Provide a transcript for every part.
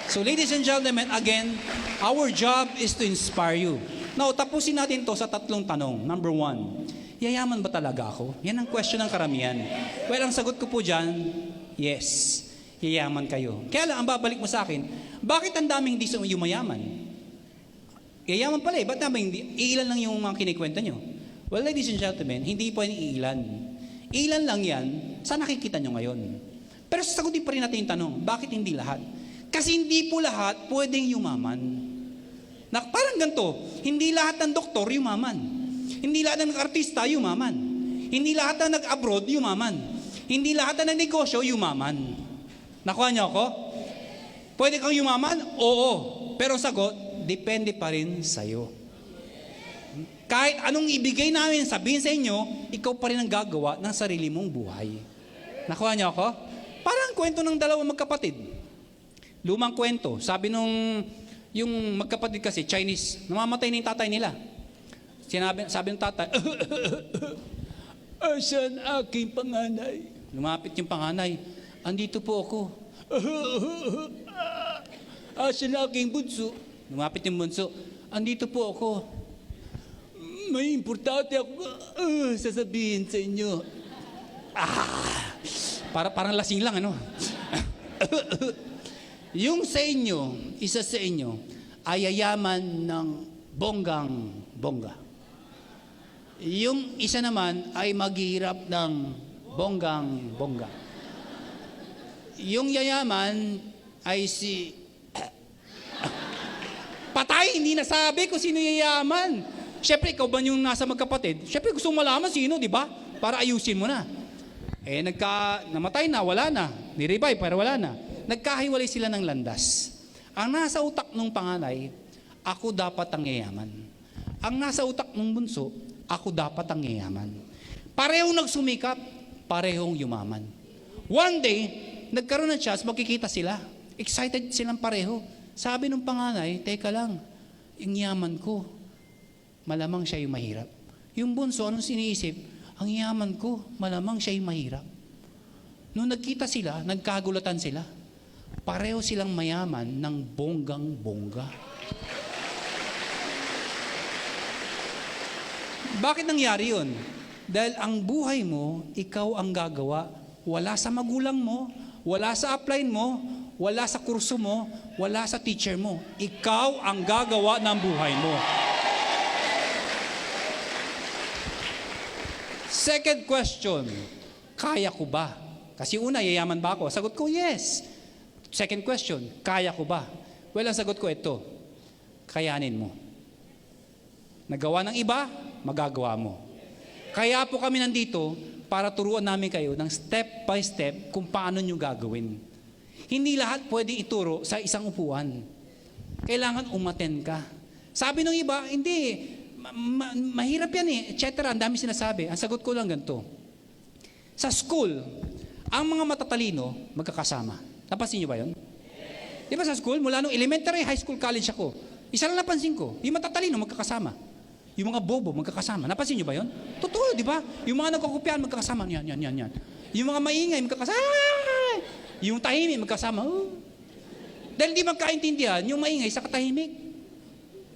So ladies and gentlemen, again, our job is to inspire you. Now, tapusin natin to sa tatlong tanong. Number 1, yayaman ba talaga ako? Yan ang question ng karamihan. Well, ang sagot ko po dyan, yes, yayaman kayo. Kaya lang, ang babalik mo sa akin, bakit ang daming hindi yumayaman? Yayaman pala ba't naman hindi? Iilan lang yung mga kinikwenta nyo. Well, ladies and gentlemen, hindi po iilan. Ilan lang yan sa nakikita nyo ngayon. Pero sasagutin pa rin natin yung tanong, bakit hindi lahat? Kasi hindi po lahat pwedeng yumaman. Parang ganito, hindi lahat ng doktor yumaman. Hindi lahat ng artista yumaman. Hindi lahat ng nag-abroad yumaman. Hindi lahat ng negosyo yumaman. Nakuha niyo ako? Pwede kang yumaman? Oo. Pero sagot, depende pa rin sa'yo. Kahit anong ibigay namin, sabihin sa inyo, ikaw pa rin ang gagawa ng sarili mong buhay. Nakuha niyo ako? Parang kwento ng dalawang magkapatid. Lumang kwento. Sabi yung magkapatid kasi, Chinese, namamatay na yung tatay nila. Sabi ng tatay, asan aking panganay? Lumapit yung panganay, andito po ako. Asan aking bunso? Lumapit yung bunso, andito po ako. May importante ako sasabihin sa inyo. Parang lasing lang, ano? Yung sa inyo, isa sa inyo, ay yayaman ng bonggang-bongga. Yung isa naman ay maghihirap ng bonggang-bongga. Yung yayaman ay si... Patay, hindi nasabi kung sino yayaman. Siyempre, ikaw ba yung nasa magkapatid? Siyempre, gusto mo malaman sino, di ba? Para ayusin mo na. Namatay na, wala na. Ni-revive, pero wala na. Nagkahiwalay sila ng landas. Ang nasa utak ng panganay, ako dapat ang yayaman. Ang nasa utak ng bunso, ako dapat ang yayaman. Parehong nagsumikap, parehong yumaman. One day, nagkaroon ng chance, magkikita sila. Excited silang pareho. Sabi ng panganay, teka lang, yung yaman ko, malamang siya yung mahirap. Yung bunso, anong siniisip? Ang yaman ko, malamang siya yung mahirap. Nung nagkita sila, nagkagulatan sila. Pareho silang mayaman ng bonggang-bongga. Bakit nangyari yun? Dahil ang buhay mo, ikaw ang gagawa. Wala sa magulang mo, wala sa upline mo, wala sa kurso mo, wala sa teacher mo. Ikaw ang gagawa ng buhay mo. Second question, kaya ko ba? Kasi una, yayaman ba ako? Sagot ko, yes. Second question, kaya ko ba? Well, ang sagot ko ito, kayanin mo. Nagawa ng iba, magagawa mo. Kaya po kami nandito para turuan namin kayo ng step by step kung paano nyo gagawin. Hindi lahat pwede ituro sa isang upuan. Kailangan umaten ka. Sabi ng iba, hindi, mahirap yan etc. Ang dami sinasabi. Ang sagot ko lang ganito. Sa school, ang mga matatalino magkakasama. Napansin niyo ba yun? Di ba sa school, mula nung elementary, high school, college ako, isa lang napansin ko, yung matatalino magkakasama. Yung mga bobo magkakasama. Napansin niyo ba yun? Totoo, di ba? Yung mga nagkukupyan magkakasama. Yan. Yung mga maingay magkakasama. Yung tahimik magkasama. Dahil di magkaintindihan, yung maingay sa katahimik.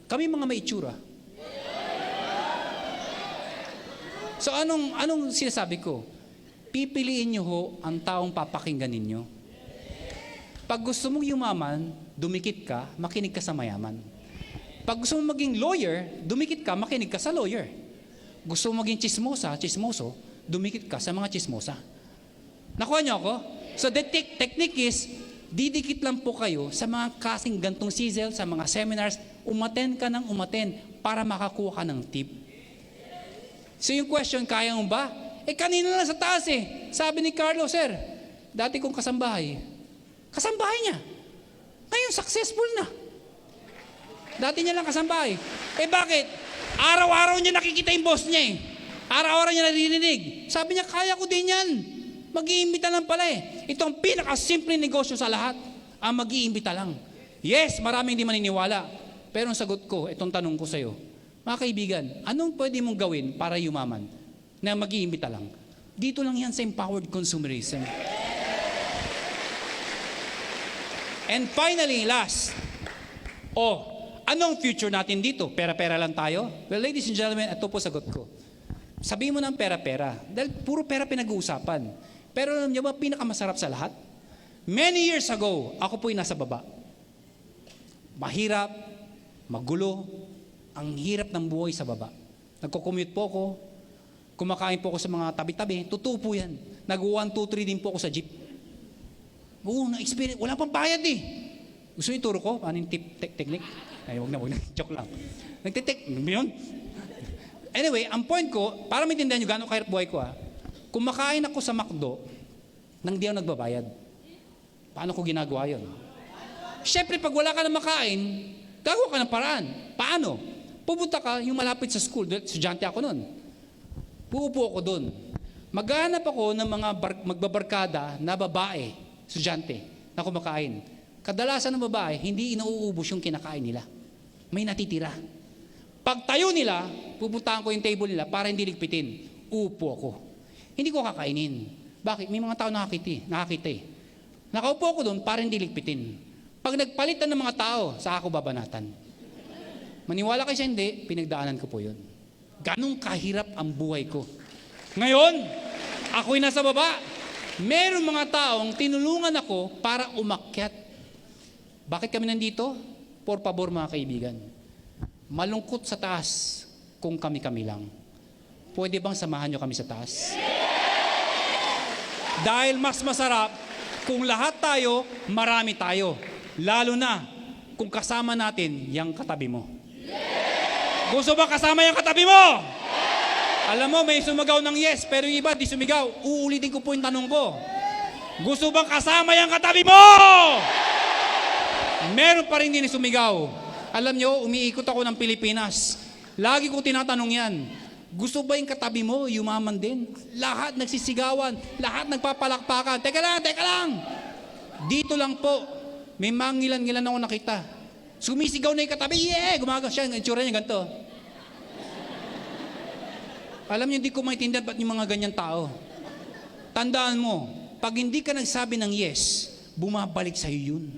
Kami mga may itsura. So anong sinasabi ko? Pipiliin niyo ho ang taong papakinggan ninyo. Pag gusto mong yumaman, dumikit ka, makinig ka sa mayaman. Pag gusto mong maging lawyer, dumikit ka, makinig ka sa lawyer. Gusto mong maging chismoso, dumikit ka sa mga chismosa. Nakuha niyo ako? So the technique is, didikit lang po kayo sa mga kasing gantong sizzle, sa mga seminars, umaten ka ng umaten para makakuha ka ng tip. So yung question, kaya mo ba? Kanina lang sa taas Sabi ni Carlo, sir, dati kong kasambahay niya. Ngayon, successful na. Dati niya lang kasambahay. Bakit? Araw-araw niya nakikita yung boss niya Araw-araw niya naririnig. Sabi niya, kaya ko din yan. Mag-iimbita lang pala Ito ang pinakasimple negosyo sa lahat. Ang mag-iimbita lang. Yes, maraming hindi maniniwala. Pero ang sagot ko, itong tanong ko sa'yo, mga kaibigan, anong pwede mong gawin para yumaman na mag-iimbita lang? Dito lang yan sa empowered consumerism. And finally, last. Anong future natin dito? Pera-pera lang tayo? Well, ladies and gentlemen, ito po sagot ko. Sabihin mo ng pera-pera. Dahil puro pera pinag-uusapan. Pero alam niyo ba, pinakamasarap sa lahat? Many years ago, ako po'y nasa baba. Mahirap, magulo, ang hirap ng buhay sa baba. Nagko-commute po ako, kumakain po ako sa mga tabi-tabi, totoo po yan. Nag-1, 2, 3 din po ako sa jeep. Na-experience, wala pang bayad eh. Gusto niyo ituro ko? Paano yung technique? Ay, wag na, joke lang. Yun. Anyway, ang point ko, para maintindihan nyo gano'ng kahirap buhay ko kumakain ako sa McDo, nang di ako nagbabayad. Paano ko ginagawa yun? Siyempre, pag wala ka na makain, gagawa ka ng paraan. Paano? Pupunta ka, yung malapit sa school, estudyante ako nun. Puupo ako doon. Maghanap ako ng mga magbabarkada na babae, estudyante, na kumakain. Kadalasan ng babae, hindi inauubos yung kinakain nila. May natitira. Pag tayo nila, pupuntahan ko yung table nila para hindi ligpitin. Upo ako. Hindi ko kakainin. Bakit? May mga tao nakakita eh. Nakaupo ako doon para hindi ligpitin. Pag nagpalitan ng mga tao, sa ako babanatan. Maniwala kayo siya hindi, pinagdaanan ko po yun. Ganong kahirap ang buhay ko. Ngayon, ako'y nasa baba. Meron mga taong tinulungan ako para umakyat. Bakit kami nandito? Por pabor mga kaibigan. Malungkot sa taas kung kami-kami lang. Pwede bang samahan nyo kami sa taas? Dahil mas masarap kung lahat tayo, marami tayo. Lalo na kung kasama natin yung katabi mo. Gusto ba kasama yung katabi mo? Alam mo, may sumagaw ng yes, pero yung iba di sumigaw. Uulitin ko po yung tanong ko. Gusto bang kasama yung katabi mo? Meron pa rin din sumigaw. Alam nyo, umiikot ako ng Pilipinas. Lagi ko tinatanong yan. Gusto ba yung katabi mo, yumaman din? Lahat nagsisigawan, lahat nagpapalakpakan. Teka lang. Dito lang po, may mangilan-ngilan ako nakita. Sumisigaw na yung katabi, gumagawa siya, ang itsura niya ganito. Alam niyo, hindi ko maintindihan ba't yung mga ganyan tao. Tandaan mo, pag hindi ka nagsabi ng yes, bumabalik sa'yo yun.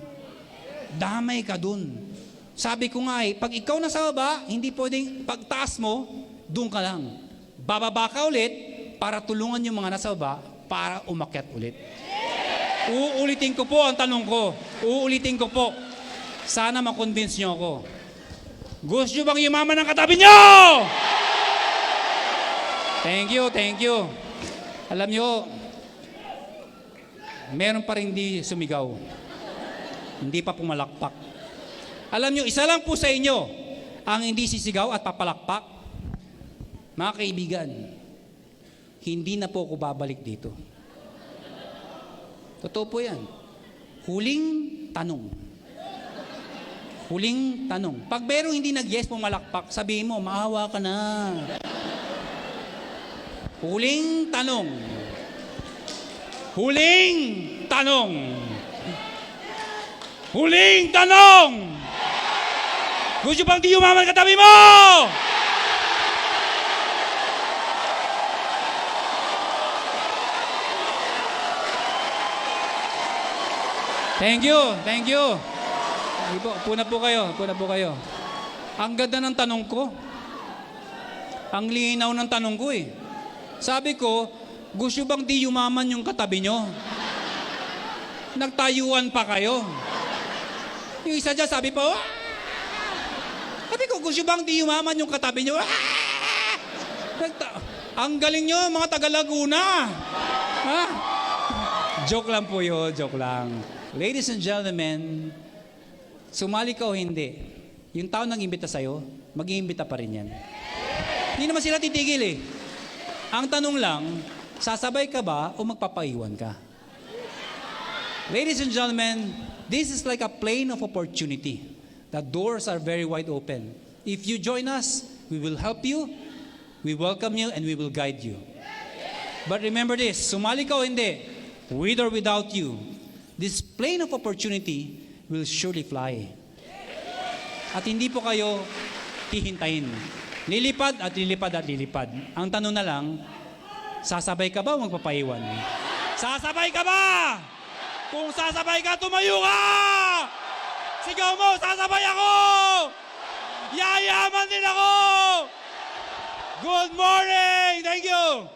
Damay ka dun. Sabi ko nga pag ikaw nasa baba, hindi pwedeng pagtaas mo, doon ka lang. Bababa ka ulit para tulungan yung mga nasa baba para umakyat ulit. Uulitin ko po ang tanong ko. Uulitin ko po. Sana makonvince nyo ako. Gusto nyo bang yumaman ng katabi nyo? Thank you. Alam nyo, meron pa rin di sumigaw. Hindi pa pumalakpak. Alam nyo, isa lang po sa inyo ang hindi sisigaw at papalakpak. Mga kaibigan, hindi na po ako babalik dito. Totoo po yan. Huling tanong. Pag merong hindi nag-yes pumalakpak, sabihin mo, maawa ka na. Huling tanong. Gusto bang di yumaman katabi mo? Thank you. Puna po kayo. Ang ganda ng tanong ko. Ang linaw ng tanong ko Sabi ko, gusto bang di yumaman yung katabi nyo? Nagtayuan pa kayo. Yung isa dyan, sabi ko, gusto bang di yumaman yung katabi nyo? Ang galing nyo, mga taga Laguna. Joke lang po yun, joke lang. Ladies and gentlemen, sumali ka o hindi, yung tao nag-imbita sa'yo, mag-iimbita pa rin yan. Hindi naman sila titigil Ang tanong lang, sasabay ka ba o magpapaiwan ka? Ladies and gentlemen, this is like a plane of opportunity. The doors are very wide open. If you join us, we will help you, we welcome you, and we will guide you. But remember this, sumali ka o hindi, with or without you, this plane of opportunity will surely fly. At hindi po kayo hihintayin. Lilipad. Ang tanong na lang, sasabay ka ba o magpapaiwan? Sasabay ka ba? Kung sasabay ka, tumayo ka! Sigaw mo, sasabay ako! Yayaman din ako! Good morning! Thank you!